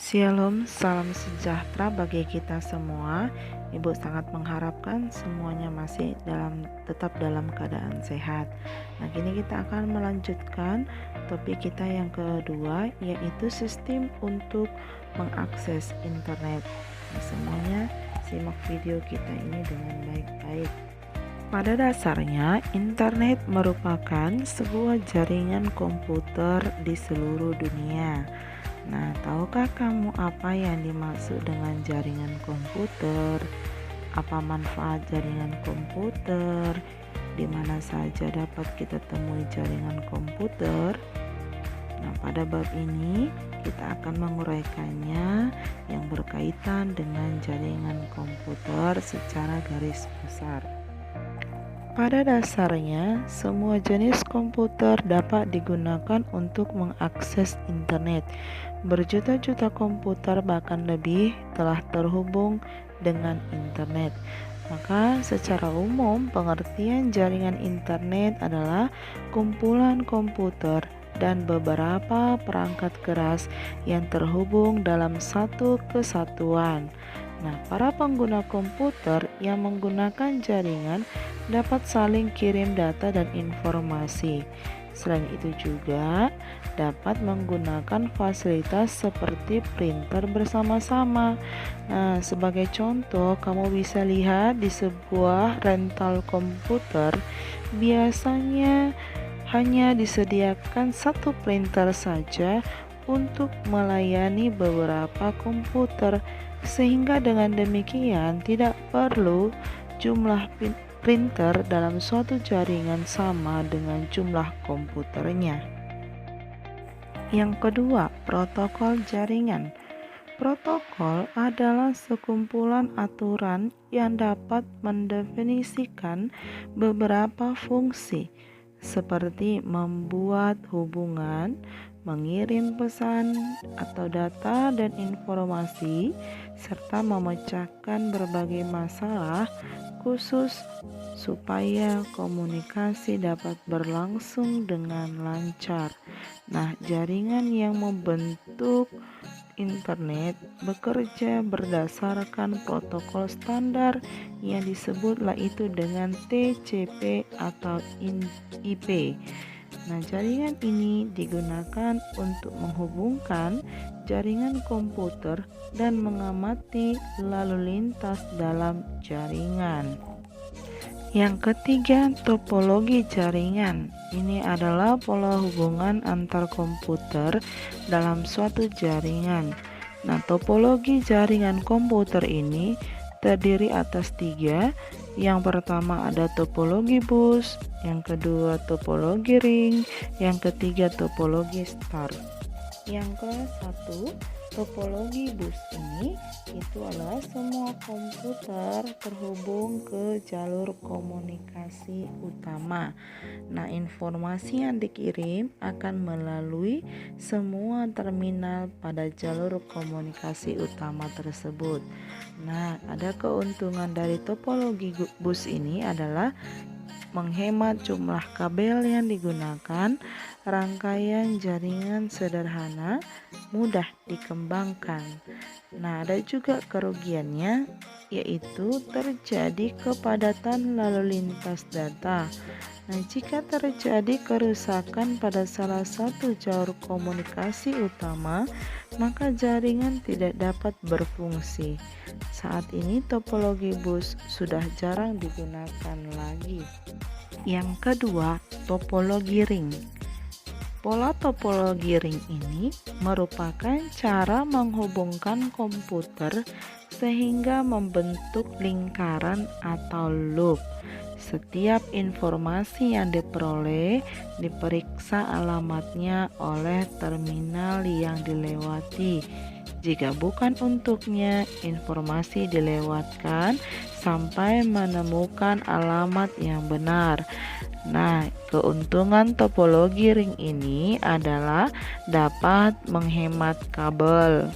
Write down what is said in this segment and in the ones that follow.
Shalom, salam sejahtera bagi kita semua. Ibu sangat mengharapkan semuanya masih tetap dalam keadaan sehat. Nah, kini kita akan melanjutkan topik kita yang kedua, yaitu sistem untuk mengakses internet. Nah, semuanya simak video kita ini dengan baik-baik. Pada dasarnya, internet merupakan sebuah jaringan komputer di seluruh dunia. Nah, tahukah kamu apa yang dimaksud dengan jaringan komputer? Apa manfaat jaringan komputer? Di mana saja dapat kita temui jaringan komputer? Nah, pada bab ini kita akan menguraikannya yang berkaitan dengan jaringan komputer secara garis besar. Pada dasarnya, semua jenis komputer dapat digunakan untuk mengakses internet. Berjuta-juta komputer, bahkan lebih, telah terhubung dengan internet. Maka secara umum, pengertian jaringan internet adalah kumpulan komputer dan beberapa perangkat keras yang terhubung dalam satu kesatuan. Nah, para pengguna komputer yang menggunakan jaringan dapat saling kirim data dan informasi. Selain itu juga dapat menggunakan fasilitas seperti printer bersama-sama. Nah, sebagai contoh, kamu bisa lihat di sebuah rental komputer biasanya hanya disediakan satu printer saja untuk melayani beberapa komputer, sehingga dengan demikian tidak perlu jumlah printer dalam suatu jaringan sama dengan jumlah komputernya. Yang kedua, protokol jaringan. Protokol adalah sekumpulan aturan yang dapat mendefinisikan beberapa fungsi, seperti membuat hubungan, mengirim pesan atau data dan informasi, serta memecahkan berbagai masalah khusus supaya komunikasi dapat berlangsung dengan lancar. Nah, jaringan yang membentuk internet bekerja berdasarkan protokol standar yang disebutlah itu dengan TCP atau IP. Nah, jaringan ini digunakan untuk menghubungkan jaringan komputer dan mengamati lalu lintas dalam jaringan. Yang ketiga, topologi jaringan. Ini adalah pola hubungan antar komputer dalam suatu jaringan. Nah, topologi jaringan komputer ini terdiri atas 3. Yang pertama ada topologi bus, yang kedua topologi ring, yang ketiga topologi star. Yang ke-1, topologi bus ini itu adalah semua komputer terhubung ke jalur komunikasi utama. Nah, informasi yang dikirim akan melalui semua terminal pada jalur komunikasi utama tersebut. Nah, ada keuntungan dari topologi bus ini adalah menghemat jumlah kabel yang digunakan, rangkaian jaringan sederhana, mudah dikembangkan. Nah, ada juga kerugiannya, yaitu terjadi kepadatan lalu lintas data. Nah, jika terjadi kerusakan pada salah satu jalur komunikasi utama, maka jaringan tidak dapat berfungsi. Saat ini topologi bus sudah jarang digunakan lagi. Yang kedua, topologi ring. Pola topologi ring ini merupakan cara menghubungkan komputer sehingga membentuk lingkaran atau loop. Setiap informasi yang diperoleh diperiksa alamatnya oleh terminal yang dilewati. Jika bukan untuknya, informasi dilewatkan sampai menemukan alamat yang benar. Nah, keuntungan topologi ring ini adalah dapat menghemat kabel.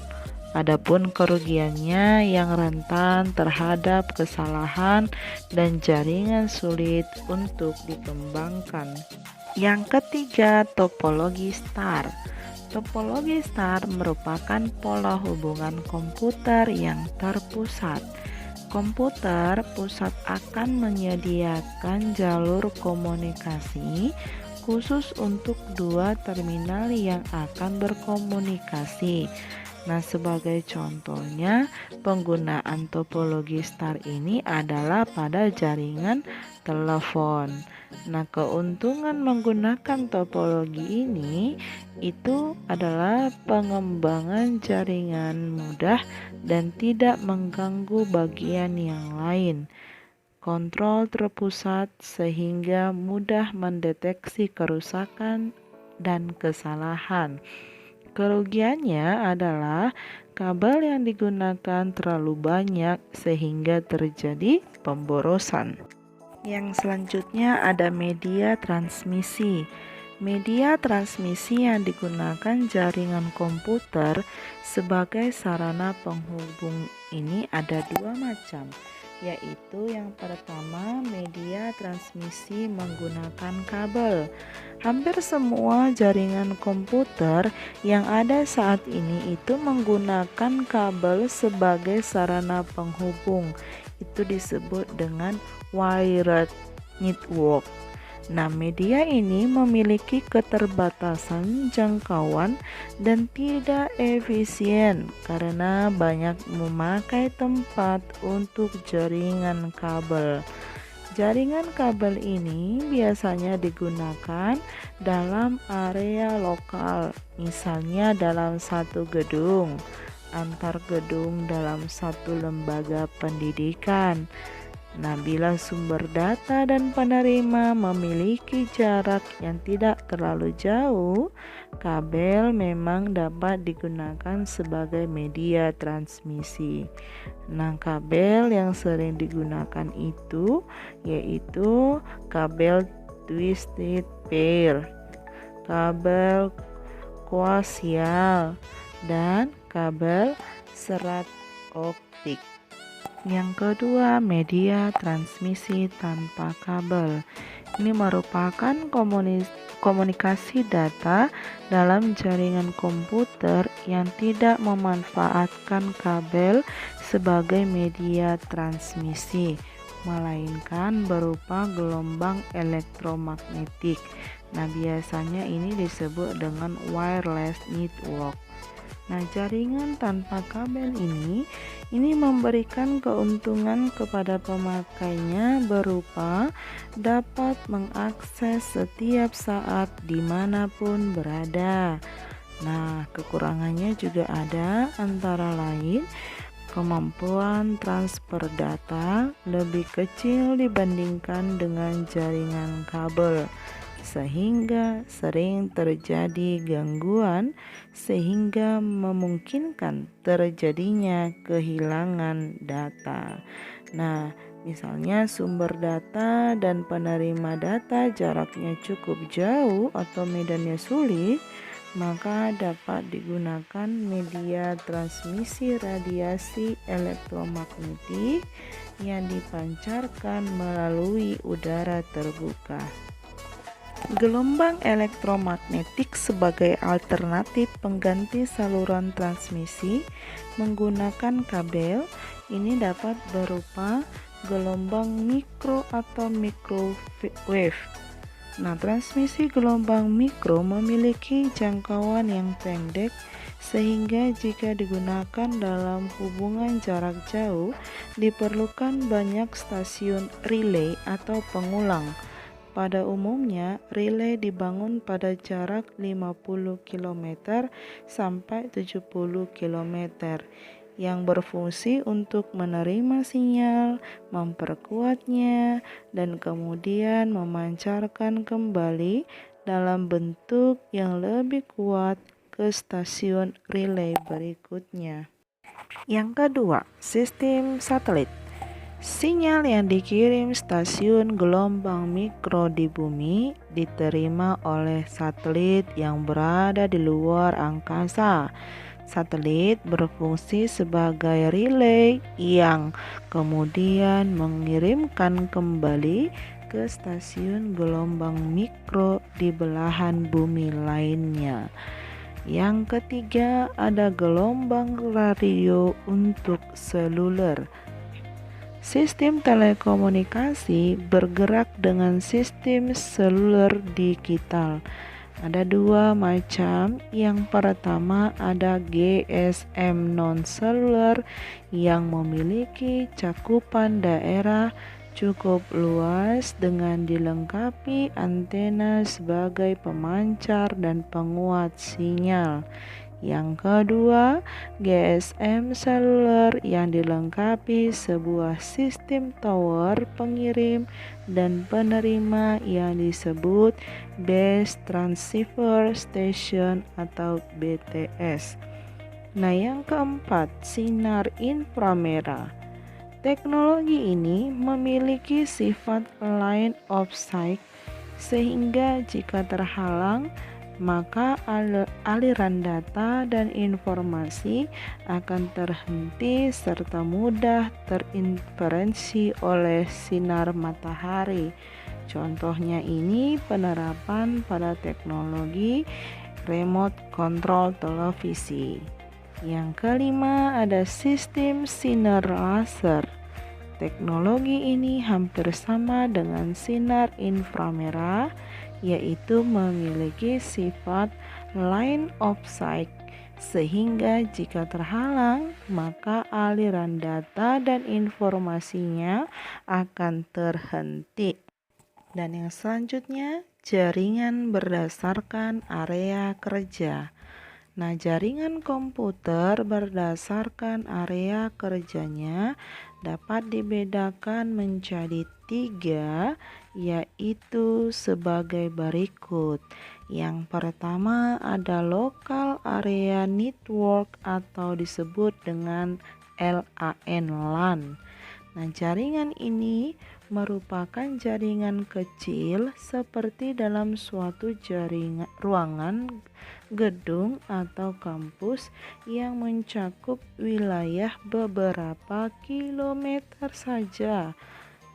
Adapun kerugiannya yang rentan terhadap kesalahan dan jaringan sulit untuk dikembangkan. Yang ketiga, topologi star. Topologi star merupakan pola hubungan komputer yang terpusat. Komputer pusat akan menyediakan jalur komunikasi khusus untuk dua terminal yang akan berkomunikasi. Nah, sebagai contohnya, penggunaan topologi star ini adalah pada jaringan telepon. Nah, keuntungan menggunakan topologi ini itu adalah pengembangan jaringan mudah dan tidak mengganggu bagian yang lain. Kontrol terpusat sehingga mudah mendeteksi kerusakan dan kesalahan. Kerugiannya adalah kabel yang digunakan terlalu banyak sehingga terjadi pemborosan. Yang selanjutnya ada media transmisi. Media transmisi yang digunakan jaringan komputer sebagai sarana penghubung ini ada dua macam, yaitu yang pertama media transmisi menggunakan kabel. Hampir semua jaringan komputer yang ada saat ini itu menggunakan kabel sebagai sarana penghubung. Itu disebut dengan wired network. Nah, media ini memiliki keterbatasan jangkauan dan tidak efisien karena banyak memakai tempat untuk jaringan kabel. Jaringan kabel ini biasanya digunakan dalam area lokal, misalnya dalam satu gedung, antar gedung dalam satu lembaga pendidikan. Nah, bila sumber data dan penerima memiliki jarak yang tidak terlalu jauh, kabel memang dapat digunakan sebagai media transmisi. Nah, kabel yang sering digunakan itu yaitu kabel twisted pair, kabel koaksial, dan kabel serat optik. Yang kedua, media transmisi tanpa kabel. Ini merupakan komunikasi data dalam jaringan komputer yang tidak memanfaatkan kabel sebagai media transmisi, melainkan berupa gelombang elektromagnetik. Nah, biasanya ini disebut dengan wireless network. Nah, jaringan tanpa kabel ini memberikan keuntungan kepada pemakainya berupa dapat mengakses setiap saat dimanapun berada. Nah, kekurangannya juga ada, antara lain kemampuan transfer data lebih kecil dibandingkan dengan jaringan kabel, sehingga sering terjadi gangguan sehingga memungkinkan terjadinya kehilangan data. Nah, misalnya sumber data dan penerima data jaraknya cukup jauh atau medannya sulit, maka dapat digunakan media transmisi radiasi elektromagnetik yang dipancarkan melalui udara terbuka. Gelombang elektromagnetik sebagai alternatif pengganti saluran transmisi menggunakan kabel ini dapat berupa gelombang mikro atau microwave. Nah, transmisi gelombang mikro memiliki jangkauan yang pendek sehingga jika digunakan dalam hubungan jarak jauh diperlukan banyak stasiun relay atau pengulang. Pada umumnya, relay dibangun pada jarak 50 km sampai 70 km yang berfungsi untuk menerima sinyal, memperkuatnya, dan kemudian memancarkan kembali dalam bentuk yang lebih kuat ke stasiun relay berikutnya. Yang kedua, sistem satelit. Sinyal yang dikirim stasiun gelombang mikro di bumi diterima oleh satelit yang berada di luar angkasa. Satelit berfungsi sebagai relay yang kemudian mengirimkan kembali ke stasiun gelombang mikro di belahan bumi lainnya. Yang ketiga, ada gelombang radio untuk seluler. Sistem telekomunikasi bergerak dengan sistem seluler digital. Ada dua macam. Yang pertama ada GSM non-seluler yang memiliki cakupan daerah cukup luas dengan dilengkapi antena sebagai pemancar dan penguat sinyal. Yang kedua, GSM seluler yang dilengkapi sebuah sistem tower pengirim dan penerima yang disebut Base Transceiver Station atau BTS. Nah, yang keempat, sinar inframerah. Teknologi ini memiliki sifat line of sight sehingga jika terhalang maka aliran data dan informasi akan terhenti serta mudah terinterferensi oleh sinar matahari. Contohnya ini penerapan pada teknologi remote control televisi. Yang kelima ada sistem sinar laser. Teknologi ini hampir sama dengan sinar inframerah, yaitu memiliki sifat line of sight sehingga jika terhalang maka aliran data dan informasinya akan terhenti. Dan yang selanjutnya, jaringan berdasarkan area kerja. Nah, jaringan komputer berdasarkan area kerjanya dapat dibedakan menjadi 3, yaitu sebagai berikut. Yang pertama ada local area network atau disebut dengan LAN. Nah, jaringan ini merupakan jaringan kecil seperti dalam suatu jaringan ruangan, gedung atau kampus yang mencakup wilayah beberapa kilometer saja.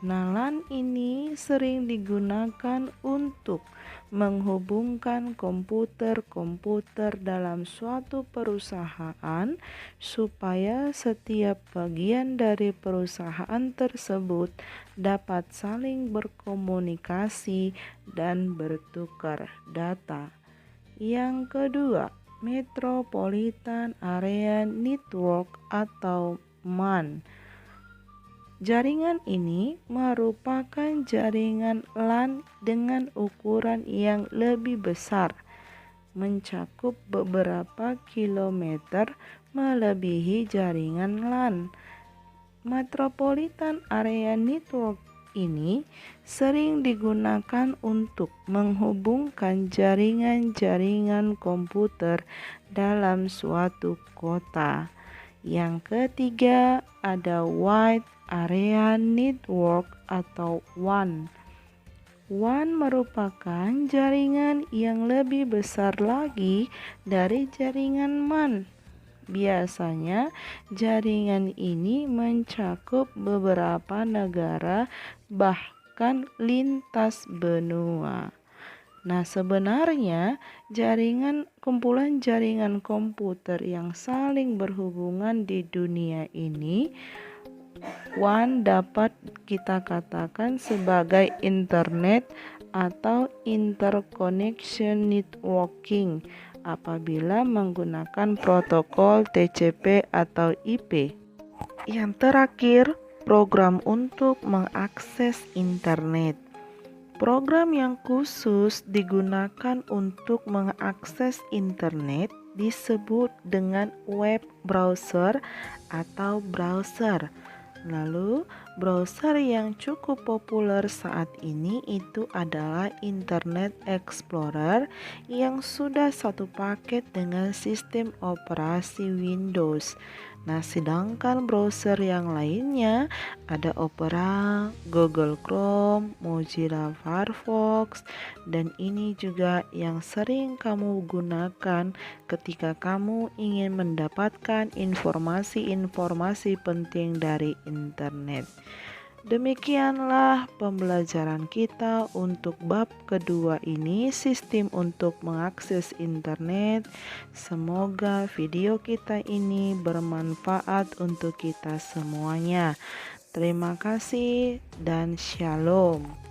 Nah, LAN ini sering digunakan untuk menghubungkan komputer-komputer dalam suatu perusahaan supaya setiap bagian dari perusahaan tersebut dapat saling berkomunikasi dan bertukar data. Yang kedua, Metropolitan Area Network atau MAN. Jaringan ini merupakan jaringan LAN dengan ukuran yang lebih besar, mencakup beberapa kilometer melebihi jaringan LAN. Metropolitan Area Network ini sering digunakan untuk menghubungkan jaringan-jaringan komputer dalam suatu kota. Yang ketiga ada Wide Area Network atau WAN. WAN merupakan jaringan yang lebih besar lagi dari jaringan MAN. Biasanya jaringan ini mencakup beberapa negara bahkan lintas benua. Nah, sebenarnya kumpulan jaringan komputer yang saling berhubungan di dunia ini WAN dapat kita katakan sebagai internet atau interconnection networking apabila menggunakan protokol TCP atau IP. Yang terakhir, program untuk mengakses internet. Program yang khusus digunakan untuk mengakses internet disebut dengan web browser atau browser. Lalu, browser yang cukup populer saat ini itu adalah Internet Explorer yang sudah satu paket dengan sistem operasi Windows. Nah, sedangkan browser yang lainnya ada Opera, Google Chrome, Mozilla Firefox, dan ini juga yang sering kamu gunakan ketika kamu ingin mendapatkan informasi-informasi penting dari internet. Demikianlah pembelajaran kita untuk bab kedua ini, sistem untuk mengakses internet. Semoga video kita ini bermanfaat untuk kita semuanya. Terima kasih dan shalom.